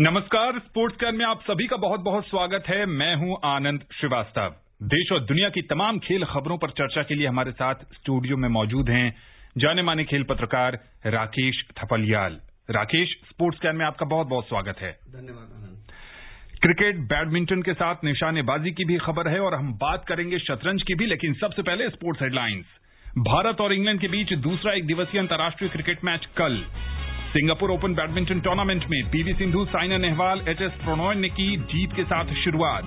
नमस्कार, sports can में आप सभी का बहुत बहुत स्वागत है। मैं हूं आनंद श्रीवास्तव। देश और दुनिया की तमाम खेल खबरों पर चर्चा के लिए हमारे साथ स्टूडियो में मौजूद हैं जाने माने खेल पत्रकार राकेश थपलियाल। राकेश, स्पोर्ट्स कैन में आपका बहुत बहुत स्वागत है। धन्यवाद आनंद। क्रिकेट, बैडमिंटन के साथ निशानेबाजी की भी खबर है और हम बात करेंगे शतरंज की भी, लेकिन सबसे पहले स्पोर्ट्स हेडलाइंस। भारत और इंग्लैंड के बीच दूसरा एक दिवसीय अंतर्राष्ट्रीय क्रिकेट मैच कल। सिंगापुर ओपन बैडमिंटन टूर्नामेंट में पीवी सिंधु, साइना नेहवाल, एचएस प्रणॉय ने की जीत के साथ शुरुआत।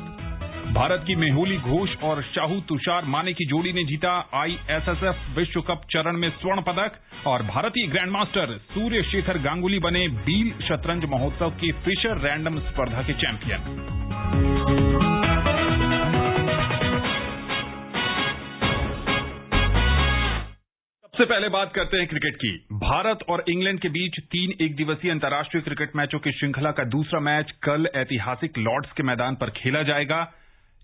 भारत की मेहुली घोष और शाहू तुषार माने की जोड़ी ने जीता आईएसएसएफ विश्व कप चरण में स्वर्ण पदक। और भारतीय ग्रैंडमास्टर सूर्य शेखर गांगुली बने बील शतरंज महोत्सव के फिशर रैंडम स्पर्धा के चैंपियन। सबसे पहले बात करते हैं क्रिकेट की। भारत और इंग्लैंड के बीच 3 एक दिवसीय अंतर्राष्ट्रीय क्रिकेट मैचों की श्रृंखला का दूसरा मैच कल ऐतिहासिक लॉर्ड्स के मैदान पर खेला जाएगा।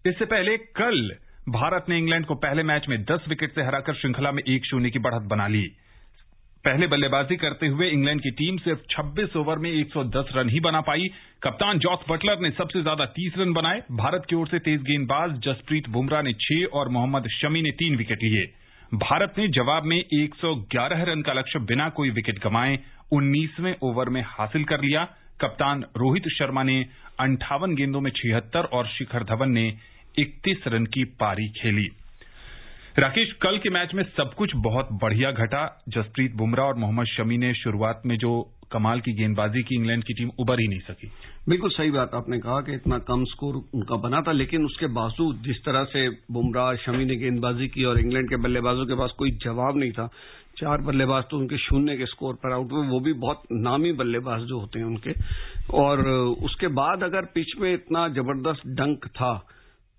इससे पहले कल भारत ने इंग्लैंड को पहले मैच में 10 विकेट से हराकर श्रृंखला में 1-0 की बढ़त बना ली। पहले बल्लेबाजी करते हुए इंग्लैंड की टीम सिर्फ 26 ओवर में 110 रन ही बना पाई। कप्तान जॉस बटलर ने सबसे ज्यादा 30 रन बनाए। भारत की ओर से तेज गेंदबाज जसप्रीत बुमराह ने 6 और मोहम्मद शमी ने 3 विकेट लिए। भारत ने जवाब में 111 रन का लक्ष्य बिना कोई विकेट गंवाए 19वें ओवर में हासिल कर लिया। कप्तान रोहित शर्मा ने 58 गेंदों में 76 और शिखर धवन ने 31 रन की पारी खेली। राकेश, कल के मैच में सब कुछ बहुत बढ़िया घटा। जसप्रीत बुमराह और मोहम्मद शमी ने शुरुआत में जो कमाल की गेंदबाजी की, इंग्लैंड की टीम उबर ही नहीं सकी। बिल्कुल सही बात आपने कहा कि इतना कम स्कोर उनका बना था, लेकिन उसके बावजूद जिस तरह से बुमराह, शमी ने गेंदबाजी की और इंग्लैंड के बल्लेबाजों के पास कोई जवाब नहीं था। 4 बल्लेबाज तो उनके 0 के स्कोर पर आउट हुए, वो भी बहुत नामी बल्लेबाज जो होते हैं उनके। और उसके बाद अगर पिच में इतना जबरदस्त डंक था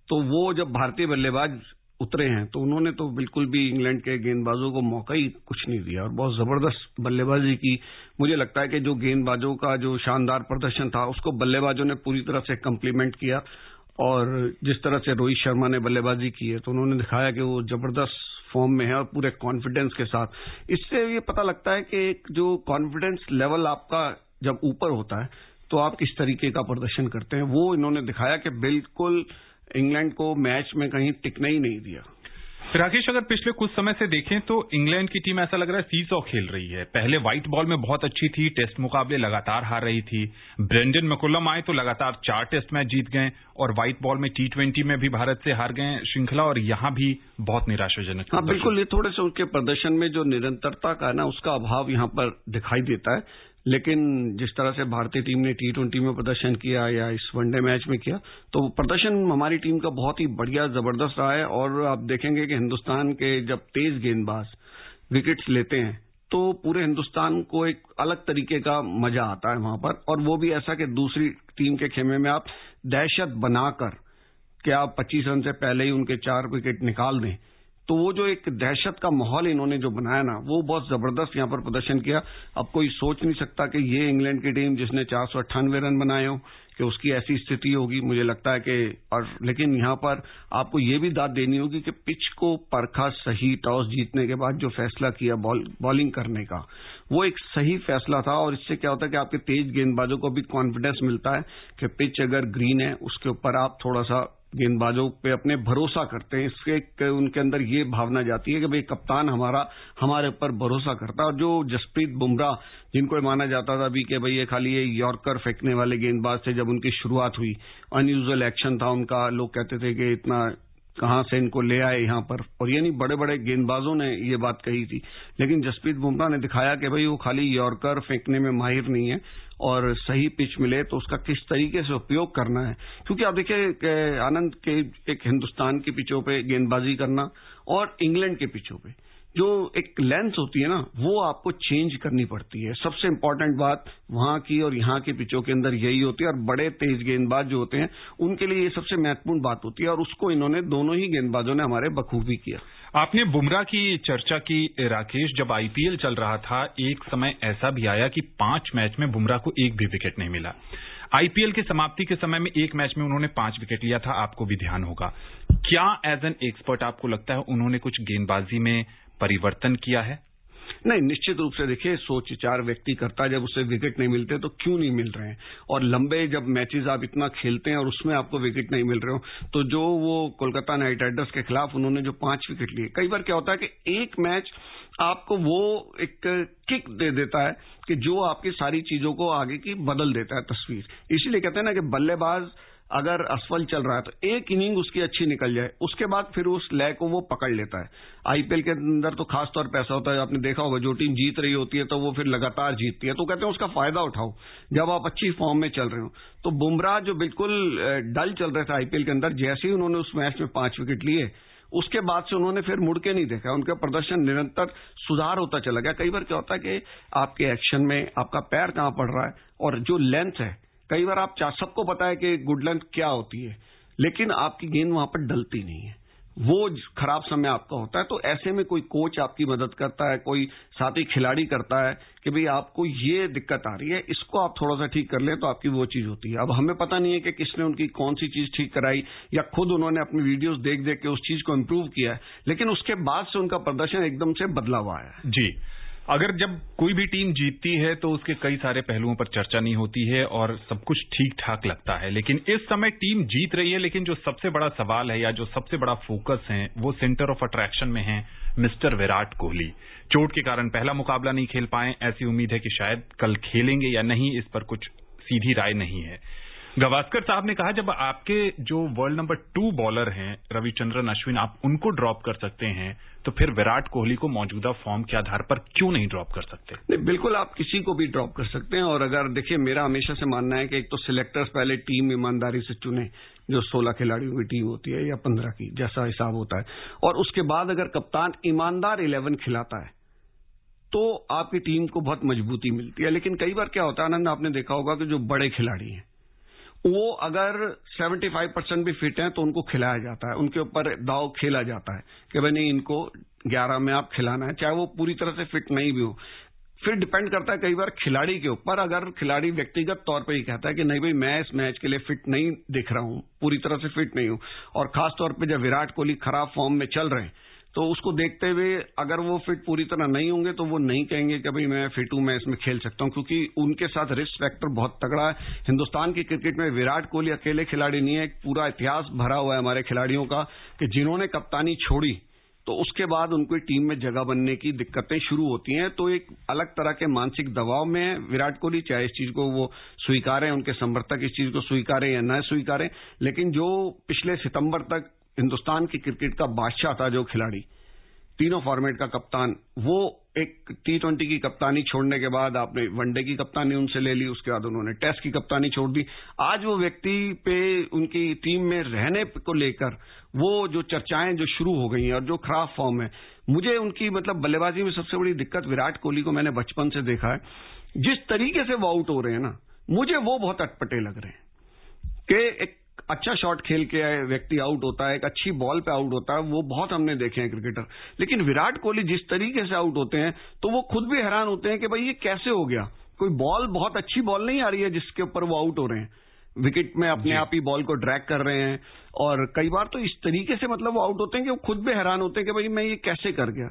तो वो जब भारतीय बल्लेबाज उतरे हैं तो उन्होंने तो बिल्कुल भी इंग्लैंड के गेंदबाजों को मौका ही कुछ नहीं दिया और बहुत जबरदस्त बल्लेबाजी की। मुझे लगता है कि जो गेंदबाजों का जो शानदार प्रदर्शन था उसको बल्लेबाजों ने पूरी तरह से कम्प्लीमेंट किया। और जिस तरह से रोहित शर्मा ने बल्लेबाजी की है तो उन्होंने दिखाया कि वो जबरदस्त फॉर्म में है और पूरे कॉन्फिडेंस के साथ। इससे ये पता लगता है कि एक जो कॉन्फिडेंस लेवल आपका जब ऊपर होता है तो आप किस तरीके का प्रदर्शन करते हैं, वो इन्होंने दिखाया कि बिल्कुल इंग्लैंड को मैच में कहीं टिकने ही नहीं दिया। राकेश, अगर पिछले कुछ समय से देखें तो इंग्लैंड की टीम ऐसा लग रहा है सीसॉ खेल रही है। पहले व्हाइट बॉल में बहुत अच्छी थी, टेस्ट मुकाबले लगातार हार रही थी। ब्रेंडन मैकुलम आए तो लगातार 4 टेस्ट मैच जीत गए और व्हाइट बॉल में T20 में भी भारत से हार गए श्रृंखला, और यहां भी बहुत निराशाजनक। हाँ बिल्कुल, ये थोड़े से उनके प्रदर्शन में जो निरंतरता का है ना, उसका अभाव यहां पर दिखाई देता है। लेकिन जिस तरह से भारतीय टीम ने T20 में प्रदर्शन किया या इस वनडे मैच में किया, तो प्रदर्शन हमारी टीम का बहुत ही बढ़िया जबरदस्त रहा है। और आप देखेंगे कि हिंदुस्तान के जब तेज गेंदबाज विकेट्स लेते हैं तो पूरे हिंदुस्तान को एक अलग तरीके का मजा आता है वहां पर। और वो भी ऐसा कि दूसरी टीम के खेमे में आप दहशत बनाकर कि आप 25 रन से पहले ही उनके 4 विकेट निकाल दें, तो वो जो एक दहशत का माहौल इन्होंने जो बनाया ना, वो बहुत जबरदस्त यहां पर प्रदर्शन किया। अब कोई सोच नहीं सकता कि ये इंग्लैंड की टीम जिसने 498 रन बनाए हो कि उसकी ऐसी स्थिति होगी। मुझे लगता है कि लेकिन यहां पर आपको ये भी दाद देनी होगी कि पिच को परखा सही, टॉस जीतने के बाद जो फैसला किया बॉलिंग करने का, वो एक सही फैसला था। और इससे क्या होता है कि आपके तेज गेंदबाजों को भी कॉन्फिडेंस मिलता है कि पिच अगर ग्रीन है उसके ऊपर आप थोड़ा सा गेंदबाजों पे अपने भरोसा करते हैं। इसके उनके अंदर ये भावना जाती है कि भाई कप्तान हमारे ऊपर भरोसा करता है। और जो जसप्रीत बुमराह, जिनको माना जाता था अभी कि भाई ये खाली ये यॉर्कर फेंकने वाले गेंदबाज थे, जब उनकी शुरुआत हुई अनयूजुअल एक्शन था उनका, लोग कहते थे कि इतना कहां से इनको ले आए यहां पर, और यानी बड़े बड़े गेंदबाजों ने ये बात कही थी। लेकिन जसप्रीत बुमराह ने दिखाया कि भाई वो खाली यॉर्कर फेंकने में माहिर नहीं है और सही पिच मिले तो उसका किस तरीके से उपयोग करना है। क्योंकि आप देखिए आनंद के एक हिंदुस्तान की पिचों पे गेंदबाजी करना और इंग्लैंड के पिचों पे जो एक लेंथ होती है ना, वो आपको चेंज करनी पड़ती है। सबसे इंपॉर्टेंट बात वहां की और यहां की पिचों के अंदर यही होती है। और बड़े तेज गेंदबाज जो होते हैं उनके लिए ये सबसे महत्वपूर्ण बात होती है, और उसको इन्होंने दोनों ही गेंदबाजों ने हमारे बखूबी किया। आपने बुमराह की चर्चा की राकेश। जब आईपीएल चल रहा था एक समय ऐसा भी आया कि 5 मैच में बुमराह को एक भी विकेट नहीं मिला। आईपीएल की समाप्ति के समय में एक मैच में उन्होंने 5 विकेट लिया था, आपको भी ध्यान होगा। क्या एज एन एक्सपर्ट आपको लगता है उन्होंने कुछ गेंदबाजी में परिवर्तन किया है? नहीं, निश्चित रूप से देखिए सोच विचार व्यक्ति करता है, जब उसे विकेट नहीं मिलते तो क्यों नहीं मिल रहे हैं, और लंबे जब मैचेस आप इतना खेलते हैं और उसमें आपको विकेट नहीं मिल रहे हो, तो जो वो कोलकाता नाइट राइडर्स के खिलाफ उन्होंने जो 5 विकेट लिए, कई बार क्या होता है कि एक मैच आपको वो एक किक दे देता है कि जो आपकी सारी चीजों को आगे की बदल देता है तस्वीर। इसीलिए कहते हैं ना कि बल्लेबाज अगर असफल चल रहा है तो एक इनिंग उसकी अच्छी निकल जाए, उसके बाद फिर उस लय को वो पकड़ लेता है। आईपीएल के अंदर तो खास तौर पर ऐसा होता है, आपने देखा होगा, जो टीम जीत रही होती है तो वो फिर लगातार जीतती है, तो कहते हैं उसका फायदा उठाओ जब आप अच्छी फॉर्म में चल रहे हो। तो बुमराह जो बिल्कुल डल चल रहे थे आईपीएल के अंदर, जैसे ही उन्होंने उस मैच में 5 विकेट लिए, उसके बाद से उन्होंने फिर मुड़ के नहीं देखा, उनका प्रदर्शन निरंतर सुधार होता चला गया। कई बार क्या होता है कि आपके एक्शन में आपका पैर कहां पड़ रहा है, और जो लेंथ है, कई बार आप सबको पता है कि गुड लेंथ क्या होती है, लेकिन आपकी गेंद वहां पर डलती नहीं है, वो खराब समय आपका होता है। तो ऐसे में कोई कोच आपकी मदद करता है, कोई साथी खिलाड़ी करता है कि भाई आपको ये दिक्कत आ रही है, इसको आप थोड़ा सा ठीक कर लें, तो आपकी वो चीज होती है। अब हमें पता नहीं है कि किसने उनकी कौन सी चीज ठीक कराई, या खुद उन्होंने अपनी वीडियोस देख देख के उस चीज को इम्प्रूव किया है, लेकिन उसके बाद से उनका प्रदर्शन एकदम से बदलाव आया है। जी, अगर जब कोई भी टीम जीतती है तो उसके कई सारे पहलुओं पर चर्चा नहीं होती है और सब कुछ ठीक ठाक लगता है, लेकिन इस समय टीम जीत रही है, लेकिन जो सबसे बड़ा सवाल है या जो सबसे बड़ा फोकस है वो सेंटर ऑफ अट्रैक्शन में है मिस्टर विराट कोहली। चोट के कारण पहला मुकाबला नहीं खेल पाए, ऐसी उम्मीद है कि शायद कल खेलेंगे या नहीं, इस पर कुछ सीधी राय नहीं है। गावस्कर साहब ने कहा, जब आपके जो वर्ल्ड नंबर 2 बॉलर हैं रविचंद्रन अश्विन, आप उनको ड्रॉप कर सकते हैं, तो फिर विराट कोहली को मौजूदा फॉर्म के आधार पर क्यों नहीं ड्रॉप कर सकते? नहीं, बिल्कुल आप किसी को भी ड्रॉप कर सकते हैं। और अगर देखिए, मेरा हमेशा से मानना है कि एक तो सिलेक्टर्स पहले टीम ईमानदारी से चुने, जो 16 खिलाड़ियों की टीम होती है या 15 की, जैसा हिसाब होता है, और उसके बाद अगर कप्तान ईमानदार 11 खिलाता है तो आपकी टीम को बहुत मजबूती मिलती है। लेकिन कई बार क्या होता है आनंद, आपने देखा होगा कि जो बड़े खिलाड़ी हैं वो अगर 75% भी फिट हैं तो उनको खिलाया जाता है, उनके ऊपर दाव खेला जाता है कि भाई नहीं, इनको 11 में आप खिलाना है, चाहे वो पूरी तरह से फिट नहीं भी हो। फिर डिपेंड करता है कई बार खिलाड़ी के ऊपर, अगर खिलाड़ी व्यक्तिगत तौर पे ही कहता है कि नहीं भाई, मैं इस मैच के लिए फिट नहीं दिख रहा हूं, पूरी तरह से फिट नहीं हूं, और खास तौर पे जब विराट कोहली खराब फॉर्म में चल रहे हैं, तो उसको देखते हुए अगर वो फिट पूरी तरह नहीं होंगे तो वो नहीं कहेंगे कि भाई मैं फिट हूं, मैं इसमें खेल सकता हूं, क्योंकि उनके साथ रिस्क फैक्टर बहुत तगड़ा है। हिंदुस्तान की क्रिकेट में विराट कोहली अकेले खिलाड़ी नहीं है, एक पूरा इतिहास भरा हुआ है हमारे खिलाड़ियों का कि जिन्होंने कप्तानी छोड़ी तो उसके बाद उनको टीम में जगह बनने की दिक्कतें शुरू होती हैं। तो एक अलग तरह के मानसिक दबाव में विराट कोहली, चाहे इस चीज को वो स्वीकारें, उनके समर्थक इस चीज को स्वीकारें या न स्वीकारें, लेकिन जो पिछले सितंबर तक हिंदुस्तान की क्रिकेट का बादशाह था, जो खिलाड़ी, तीनों फॉर्मेट का कप्तान, वो एक T20 की कप्तानी छोड़ने के बाद आपने वनडे की कप्तानी उनसे ले ली, उसके बाद उन्होंने टेस्ट की कप्तानी छोड़ दी। आज वो व्यक्ति पे उनकी टीम में रहने को लेकर वो जो चर्चाएं जो शुरू हो गई हैं और जो खराब फॉर्म है, मुझे उनकी मतलब बल्लेबाजी में सबसे बड़ी दिक्कत, विराट कोहली को मैंने बचपन से देखा है, जिस तरीके से वो आउट हो रहे हैं ना, मुझे वो बहुत अटपटे लग रहे हैं कि एक अच्छा शॉट खेल के व्यक्ति आउट होता है, एक अच्छी बॉल पे आउट होता है, वो बहुत हमने देखे हैं क्रिकेटर। लेकिन विराट कोहली जिस तरीके से आउट होते हैं तो वो खुद भी हैरान होते हैं कि भाई ये कैसे हो गया, कोई बॉल, बहुत अच्छी बॉल नहीं आ रही है जिसके ऊपर वो आउट हो रहे हैं, विकेट में अपने आप ही बॉल को ड्रैग कर रहे हैं, और कई बार तो इस तरीके से मतलब वो आउट होते हैं कि वो खुद भी हैरान होते हैं कि भाई मैं ये कैसे कर गया,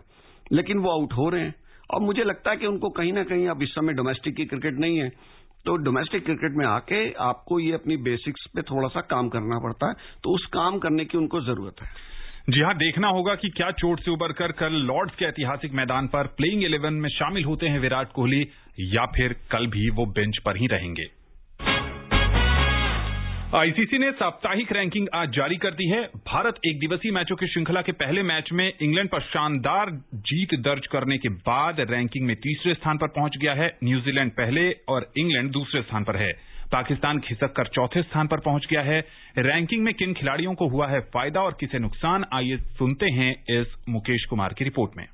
लेकिन वो आउट हो रहे हैं। और मुझे लगता है कि उनको कहीं ना कहीं, अब इस समय डोमेस्टिक की क्रिकेट नहीं है, तो डोमेस्टिक क्रिकेट में आके आपको ये अपनी बेसिक्स पे थोड़ा सा काम करना पड़ता है, तो उस काम करने की उनको जरूरत है। जी हां, देखना होगा कि क्या चोट से उबरकर कल लॉर्ड्स के ऐतिहासिक मैदान पर प्लेइंग 11 में शामिल होते हैं विराट कोहली, या फिर कल भी वो बेंच पर ही रहेंगे। आईसीसी ने साप्ताहिक रैंकिंग आज जारी कर दी है। भारत एक दिवसीय मैचों की श्रृंखला के पहले मैच में इंग्लैंड पर शानदार जीत दर्ज करने के बाद रैंकिंग में तीसरे स्थान पर पहुंच गया है। न्यूजीलैंड पहले और इंग्लैंड दूसरे स्थान पर है। पाकिस्तान खिसक कर चौथे स्थान पर पहुंच गया है। रैंकिंग में किन खिलाड़ियों को हुआ है फायदा और किसे नुकसान, आइए सुनते हैं इस मुकेश कुमार की रिपोर्ट में।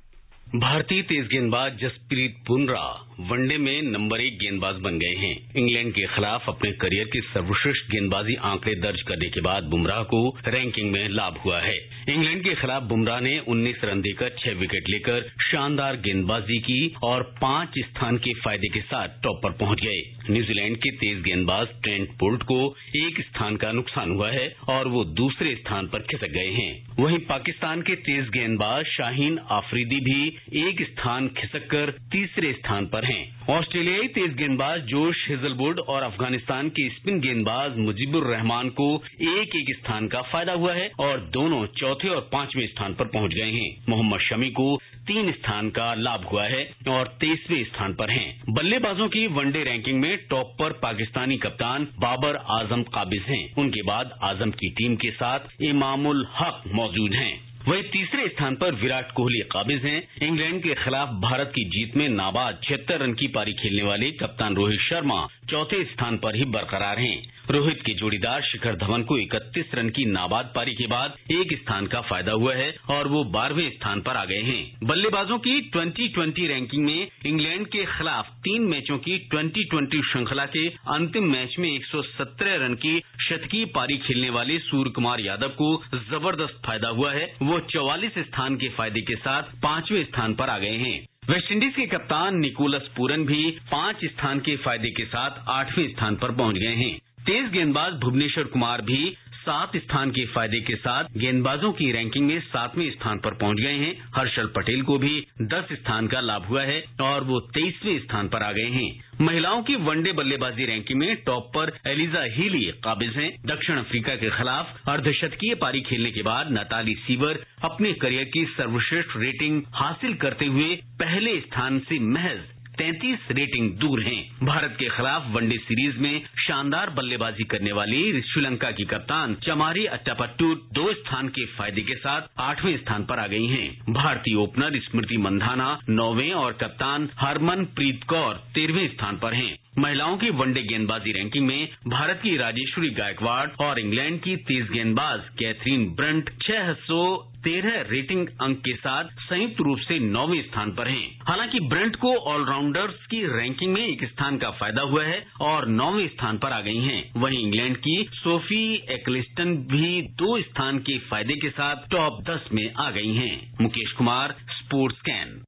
भारतीय तेज गेंदबाज जसप्रीत बुमराह वनडे में नंबर 1 गेंदबाज बन गए हैं। इंग्लैंड के खिलाफ अपने करियर की सर्वश्रेष्ठ गेंदबाजी आंकड़े दर्ज करने के बाद बुमराह को रैंकिंग में लाभ हुआ है। इंग्लैंड के खिलाफ बुमराह ने 19 रन देकर 6 विकेट लेकर शानदार गेंदबाजी की और 5 स्थान के फायदे के साथ टॉप पर पहुंच गए। न्यूजीलैंड के तेज गेंदबाज ट्रेंट बोल्ट को एक स्थान का नुकसान हुआ है और वो दूसरे स्थान पर खिसक गए हैं। वहीं पाकिस्तान के तेज गेंदबाज शाहीन आफरीदी भी एक स्थान खिसककर तीसरे स्थान पर हैं। ऑस्ट्रेलियाई तेज गेंदबाज जोश हेजलवुड और अफगानिस्तान के स्पिन गेंदबाज मुजीबुर रहमान को एक एक स्थान का फायदा हुआ है और दोनों चौथे और पांचवें स्थान पर पहुंच गए हैं। मोहम्मद शमी को 3 स्थान का लाभ हुआ है और 23वें स्थान पर हैं। बल्लेबाजों की वनडे रैंकिंग में टॉप पर पाकिस्तानी कप्तान बाबर आजम काबिज हैं। उनके बाद आजम की टीम के साथ इमामुल हक मौजूद हैं। वहीं तीसरे स्थान पर विराट कोहली काबिज हैं। इंग्लैंड के खिलाफ भारत की जीत में नाबाद 76 रन की पारी खेलने वाले कप्तान रोहित शर्मा चौथे स्थान पर ही बरकरार हैं। रोहित के जोड़ीदार शिखर धवन को 31 रन की नाबाद पारी के बाद एक स्थान का फायदा हुआ है और वो 12वें स्थान पर आ गए हैं। बल्लेबाजों की 2020 रैंकिंग में इंग्लैंड के खिलाफ 3 मैचों की 2020 श्रृंखला के अंतिम मैच में 117 रन की शतकीय पारी खेलने वाले सूर्य कुमार यादव को जबरदस्त फायदा हुआ है। वो 44 स्थान के फायदे के साथ 5वें स्थान पर आ गए हैं। वेस्टइंडीज के कप्तान निकोलस पूरन भी 5 स्थान के फायदे के साथ 8वें स्थान पर पहुंच गए हैं। तेज गेंदबाज भुवनेश्वर कुमार भी 7 स्थान के फायदे के साथ गेंदबाजों की रैंकिंग में 7वें स्थान पर पहुंच गए हैं। हर्षल पटेल को भी 10 स्थान का लाभ हुआ है और वो 23वें स्थान पर आ गए हैं। महिलाओं की वनडे बल्लेबाजी रैंकिंग में टॉप पर एलिजा हीली काबिज हैं। दक्षिण अफ्रीका के खिलाफ अर्धशतकीय पारी खेलने के बाद नताली सीवर अपने करियर की सर्वश्रेष्ठ रेटिंग हासिल करते हुए पहले स्थान से महज 33 रेटिंग दूर हैं। भारत के खिलाफ वनडे सीरीज में शानदार बल्लेबाजी करने वाली श्रीलंका की कप्तान चमारी अट्टापट्टू 2 स्थान के फायदे के साथ 8वें स्थान पर आ गई हैं। भारतीय ओपनर स्मृति मंधाना 9वें और कप्तान हरमनप्रीत कौर 13वें स्थान पर हैं। महिलाओं की वनडे गेंदबाजी रैंकिंग में भारत की राजेश्वरी गायकवाड़ और इंग्लैंड की तेज गेंदबाज कैथरीन ब्रंट 613 रेटिंग अंक के साथ संयुक्त रूप से 9वें स्थान पर हैं। हालांकि ब्रंट को ऑलराउंडर्स की रैंकिंग में 1 स्थान का फायदा हुआ है और 9वें स्थान पर आ गई हैं। वहीं इंग्लैंड की सोफी एक्लिस्टन भी 2 स्थान के फायदे के साथ टॉप 10 में आ गई हैं। मुकेश कुमार, स्पोर्ट्स कैन।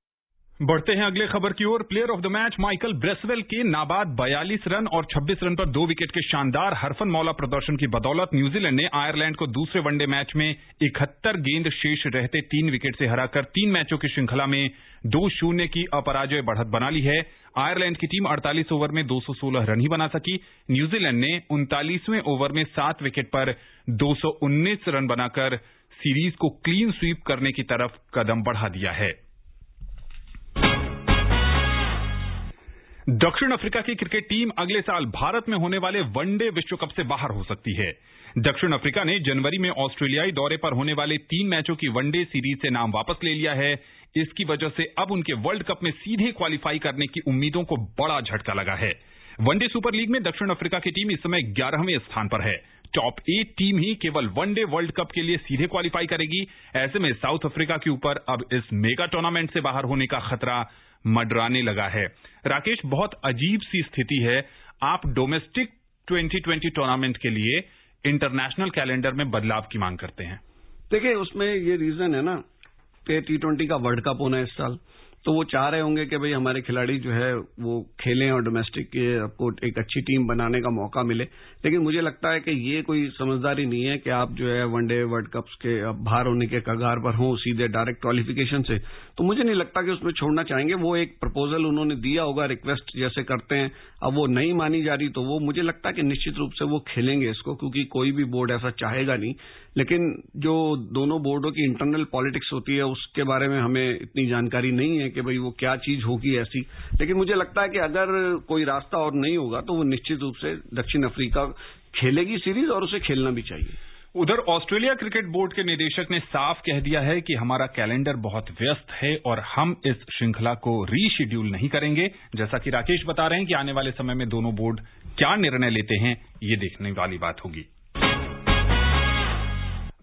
बढ़ते हैं अगले खबर की ओर। Player of the match Michael Bracewell के नाबाद 42 रन और 26 रन पर 2 विकेट के शानदार हरफन मौला प्रदर्शन की बदौलत न्यूजीलैंड ने आयरलैंड को दूसरे वनडे मैच में 71 गेंद शेष रहते 3 विकेट से हराकर 3 मैचों की श्रृंखला में 2-0 की अपराजय बढ़त बना ली है। आयरलैंड की टीम 48 ओवर में 216 रन ही बना सकी। न्यूजीलैंड ने 39वें ओवर में 7 विकेट पर 219 रन बनाकर सीरीज को क्लीन स्वीप करने की तरफ कदम बढ़ा दिया है। दक्षिण अफ्रीका की क्रिकेट टीम अगले साल भारत में होने वाले वनडे विश्व कप से बाहर हो सकती है। दक्षिण अफ्रीका ने जनवरी में ऑस्ट्रेलियाई दौरे पर होने वाले 3 मैचों की वनडे सीरीज से नाम वापस ले लिया है। इसकी वजह से अब उनके वर्ल्ड कप में सीधे क्वालिफाई करने की उम्मीदों को बड़ा झटका लगा है। वनडे सुपर लीग में दक्षिण अफ्रीका की टीम इस समय 11वें स्थान पर है। टॉप 8 टीम ही केवल वनडे वर्ल्ड कप के लिए सीधे क्वालिफाई करेगी। ऐसे में साउथ अफ्रीका के ऊपर अब इस मेगा टूर्नामेंट से बाहर होने का खतरा मंडराने लगा है। राकेश, बहुत अजीब सी स्थिति है। आप डोमेस्टिक 2020 टूर्नामेंट के लिए इंटरनेशनल कैलेंडर में बदलाव की मांग करते हैं। देखिए, उसमें ये रीजन है ना कि T20 का वर्ल्ड कप होना है इस साल, तो वो चाह रहे होंगे कि भाई हमारे खिलाड़ी जो है वो खेलें और डोमेस्टिक के आपको एक अच्छी टीम बनाने का मौका मिले। लेकिन मुझे लगता है कि ये कोई समझदारी नहीं है कि आप जो है वनडे वर्ल्ड कप्स के बाहर होने के कगार पर हों सीधे डायरेक्ट क्वालिफिकेशन से। तो मुझे नहीं लगता कि उसमें छोड़ना चाहेंगे। वो एक प्रपोजल उन्होंने दिया होगा, रिक्वेस्ट जैसे करते हैं, अब वो नहीं मानी जा रही तो वो मुझे लगता है कि निश्चित रूप से वो खेलेंगे इसको, क्योंकि कोई भी बोर्ड ऐसा चाहेगा नहीं। लेकिन जो दोनों बोर्डों की इंटरनल पॉलिटिक्स होती है उसके बारे में हमें इतनी जानकारी नहीं है कि भाई वो क्या चीज होगी ऐसी। लेकिन मुझे लगता है कि अगर कोई रास्ता और नहीं होगा तो वो निश्चित रूप से दक्षिण अफ्रीका खेलेगी सीरीज और उसे खेलना भी चाहिए। उधर ऑस्ट्रेलिया क्रिकेट बोर्ड के निदेशक ने साफ कह दिया है कि हमारा कैलेंडर बहुत व्यस्त है और हम इस श्रृंखला को रीशेड्यूल नहीं करेंगे। जैसा कि राकेश बता रहे हैं कि आने वाले समय में दोनों बोर्ड क्या निर्णय लेते हैं, ये देखने वाली बात होगी।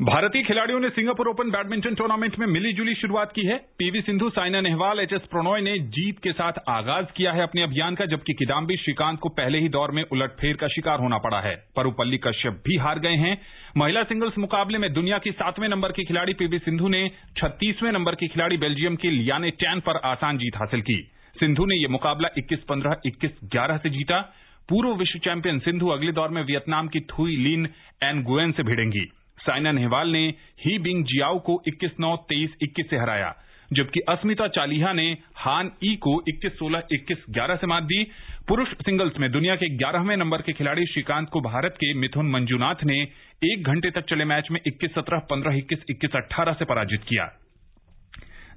भारतीय खिलाड़ियों ने सिंगापुर ओपन बैडमिंटन टूर्नामेंट में मिलीजुली शुरुआत की है। पीवी सिंधु, साइना नेहवाल, एचएस प्रणॉय ने जीत के साथ आगाज किया है अपने अभियान का, जबकि किदाम्बी श्रीकांत को पहले ही दौर में उलटफेर का शिकार होना पड़ा है। परुपल्ली कश्यप भी हार गए हैं। महिला सिंगल्स मुकाबले में दुनिया की 7वें नंबर की खिलाड़ी पीवी सिंधु ने 36वें नंबर की खिलाड़ी बेल्जियम की लियाने टैन पर आसान जीत हासिल की। सिंधु ने यह मुकाबला 21-15, 21-11 से जीता। पूर्व विश्व चैंपियन सिंधु अगले दौर में वियतनाम की थुई लिन एन गुएन से भिड़ेंगी। साइना नेहवाल ने ही बिंग जियाओ को 21-9, 23-21 से हराया, जबकि अस्मिता चालिहा ने हान ई को 21-16, 21-11 से मात दी। पुरुष सिंगल्स में दुनिया के 11वें नंबर के खिलाड़ी श्रीकांत को भारत के मिथुन मंजुनाथ ने 1 घंटे तक चले मैच में 21-17, 15-21, 21-18 से पराजित किया।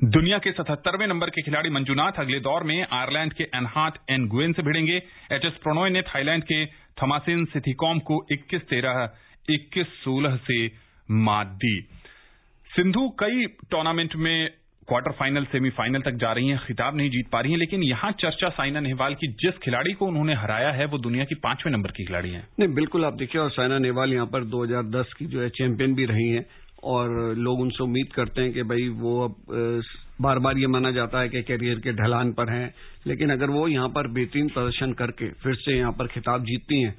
दुनिया के 77वें नंबर के खिलाड़ी मंजुनाथ अगले दौर में आयरलैंड के एनहाट एन गुएन से भिड़ेंगे। एचएस प्रणॉय ने थाईलैंड के थमासिन सिथिकॉम को 21-13, 21-16 से मात दी। सिंधु कई टूर्नामेंट में क्वार्टर फाइनल, सेमीफाइनल तक जा रही हैं, खिताब नहीं जीत पा रही हैं, लेकिन यहां चर्चा साइना नेहवाल की जिस खिलाड़ी को उन्होंने हराया है वो दुनिया की 5वें नंबर की खिलाड़ी हैं। नहीं, बिल्कुल आप देखिए, और साइना नेहवाल यहां पर 2010 की जो है चैंपियन भी रही हैं और लोग उनसे उम्मीद करते हैं कि भाई वो अब बार बार ये माना जाता है कि कैरियर के ढलान पर हैं, लेकिन अगर वो यहां पर बेहतरीन प्रदर्शन करके फिर से यहां पर खिताब जीतती हैं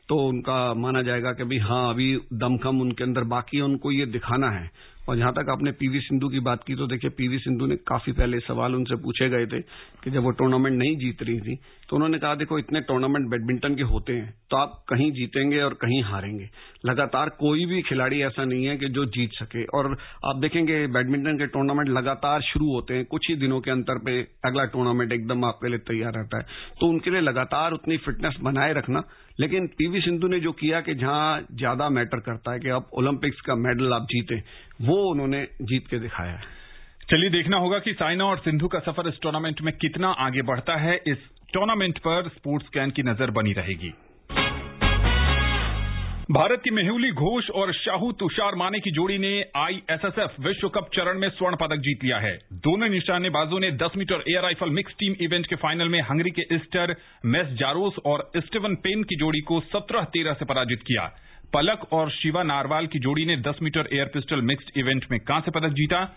तो उनका माना जाएगा कि भाई हाँ, अभी दमखम उनके अंदर बाकी है, उनको ये दिखाना है। और जहां तक आपने पीवी सिंधु की बात की तो देखिए, पीवी सिंधु ने काफी पहले सवाल उनसे पूछे गए थे कि जब वो टूर्नामेंट नहीं जीत रही थी तो उन्होंने कहा देखो, इतने टूर्नामेंट बैडमिंटन के होते हैं तो आप कहीं जीतेंगे और कहीं हारेंगे, लगातार कोई भी खिलाड़ी ऐसा नहीं है कि जो जीत सके। और आप देखेंगे बैडमिंटन के टूर्नामेंट लगातार शुरू होते हैं, कुछ ही दिनों के अंतर पे अगला टूर्नामेंट एकदम आपके लिए तैयार रहता है, तो उनके लिए लगातार उतनी फिटनेस बनाए रखना। लेकिन पीवी सिंधु ने जो किया कि जहां ज्यादा मैटर करता है कि आप ओलंपिक्स का मेडल आप जीते, वो उन्होंने जीत के दिखाया है। चलिए देखना होगा कि साइना और सिंधु का सफर इस टूर्नामेंट में कितना आगे बढ़ता है। इस टूर्नामेंट पर स्पोर्ट्स कैन की नजर बनी रहेगी। भारत की मेहुली घोष और शाहू तुषार माने की जोड़ी ने आईएसएसएफ विश्व कप चरण में स्वर्ण पदक जीत लिया है। दोनों निशानेबाजों ने 10 metre air rifle mix team event के फाइनल में हंगरी के इस्टर मेसजारोस और स्टीवन पेन की जोड़ी को 17-13 से पराजित किया। पलक और शिवा नारवाल की जोड़ी ने 10 metre air pistol mixed event में कांस्य पदक जीता।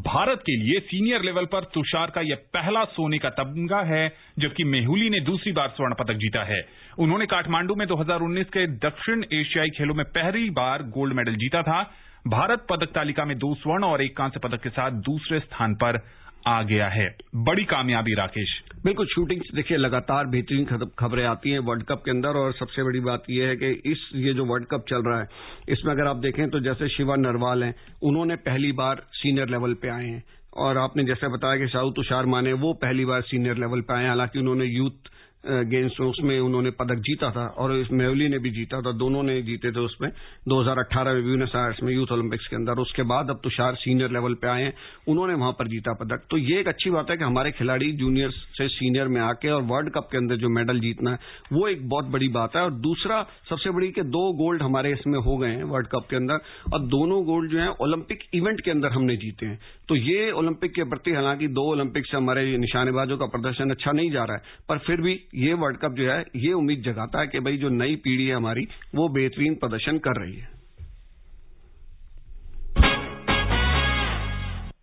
भारत के लिए सीनियर लेवल पर तुषार का यह पहला सोने का तमगा है, जबकि मेहुली ने दूसरी बार स्वर्ण पदक जीता है। उन्होंने काठमांडू में 2019 के दक्षिण एशियाई खेलों में पहली बार गोल्ड मेडल जीता था। भारत पदक तालिका में 2 स्वर्ण और 1 कांस्य पदक के साथ दूसरे स्थान पर आ गया है। बड़ी कामयाबी राकेश। बिल्कुल, शूटिंग से देखिए लगातार बेहतरीन खबरें आती हैं वर्ल्ड कप के अंदर, और सबसे बड़ी बात यह है कि ये जो वर्ल्ड कप चल रहा है इसमें अगर आप देखें तो जैसे शिवा नरवाल हैं, उन्होंने पहली बार सीनियर लेवल पे आए हैं, और आपने जैसे बताया कि शाहू तुषार माने वो पहली बार सीनियर लेवल पे आए, हालांकि उन्होंने यूथ गेम्स उसमें उन्होंने पदक जीता था और मेहुली ने भी जीता था, दोनों ने जीते थे उसमें 2018 में ब्यूनस आयर्स में यूथ ओलंपिक्स के अंदर। उसके बाद अब तुषार सीनियर लेवल पे आए हैं, उन्होंने वहां पर जीता पदक। तो ये एक अच्छी बात है कि हमारे खिलाड़ी जूनियर से सीनियर में आके और वर्ल्ड कप के अंदर जो मेडल जीतना है वो एक बहुत बड़ी बात है। और दूसरा सबसे बड़ी कि 2 गोल्ड हमारे इसमें हो गए हैं वर्ल्ड कप के अंदर, और दोनों गोल्ड जो है ओलंपिक इवेंट के अंदर हमने जीते हैं। तो ये ओलंपिक के प्रति, हालांकि 2 ओलंपिक से हमारे निशानेबाजों का प्रदर्शन अच्छा नहीं जा रहा है, पर फिर भी ये वर्ल्ड कप जो है ये उम्मीद जगाता है कि भाई जो नई पीढ़ी है हमारी वो बेहतरीन प्रदर्शन कर रही है।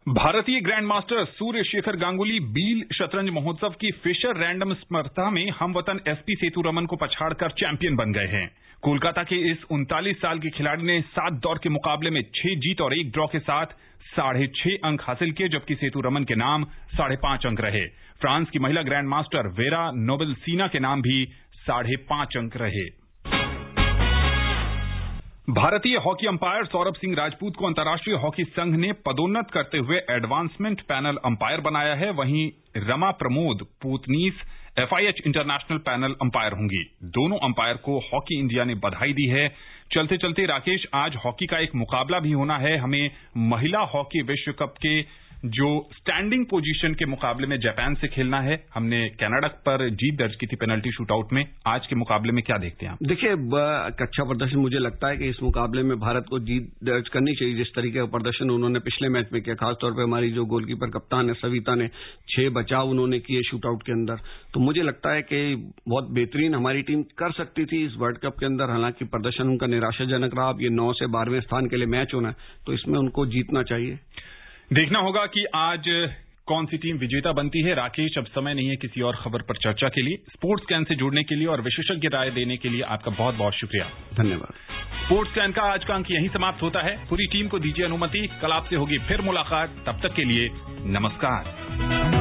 भारतीय ग्रैंड मास्टर सूर्य शेखर गांगुली बील शतरंज महोत्सव की फिशर रैंडम स्पर्धा में हमवतन एसपी सेतुरमन को पछाड़कर चैंपियन बन गए हैं। कोलकाता के इस 39 साल के खिलाड़ी ने 7 दौर के मुकाबले में 6 जीत और 1 ड्रॉ के साथ 6.5 अंक हासिल किए, जबकि सेतुरमन के नाम 5.5 अंक रहे। फ्रांस की महिला ग्रैंड मास्टर वेरा नोबेलसीना के नाम भी 5.5 अंक रहे। भारतीय हॉकी अंपायर सौरभ सिंह राजपूत को अंतर्राष्ट्रीय हॉकी संघ ने पदोन्नत करते हुए एडवांसमेंट पैनल अंपायर बनाया है। वहीं Rama Pramod Potnis FIH international panel umpire होंगी। दोनों अंपायर को हॉकी इंडिया ने बधाई दी है। चलते चलते राकेश, आज हॉकी का एक मुकाबला भी होना है। हमें महिला हॉकी विश्व कप के जो स्टैंडिंग पोजीशन के मुकाबले में जापान से खेलना है। हमने कनाडा पर जीत दर्ज की थी पेनल्टी शूटआउट में। आज के मुकाबले में क्या देखते हैं आप? देखिए, अच्छा प्रदर्शन मुझे लगता है कि इस मुकाबले में भारत को जीत दर्ज करनी चाहिए। जिस तरीके का प्रदर्शन उन्होंने पिछले मैच में किया, खासतौर पर हमारी जो गोलकीपर कप्तान है सविता ने 6 बचाव उन्होंने किए शूटआउट के अंदर, तो मुझे लगता है कि बहुत बेहतरीन हमारी टीम कर सकती थी इस वर्ल्ड कप के अंदर। हालांकि प्रदर्शन उनका निराशाजनक रहा। अब ये 9 से 12वें स्थान के लिए मैच होना है, तो इसमें उनको जीतना चाहिए। देखना होगा कि आज कौन सी टीम विजेता बनती है। राकेश, अब समय नहीं है किसी और खबर पर चर्चा के लिए। स्पोर्ट्स कैन से जुड़ने के लिए और विशेषज्ञ राय देने के लिए आपका बहुत बहुत शुक्रिया। धन्यवाद। स्पोर्ट्स कैन का आज का अंक यहीं समाप्त होता है। पूरी टीम को दीजिए अनुमति। कल आपसे होगी फिर मुलाकात। तब तक के लिए नमस्कार।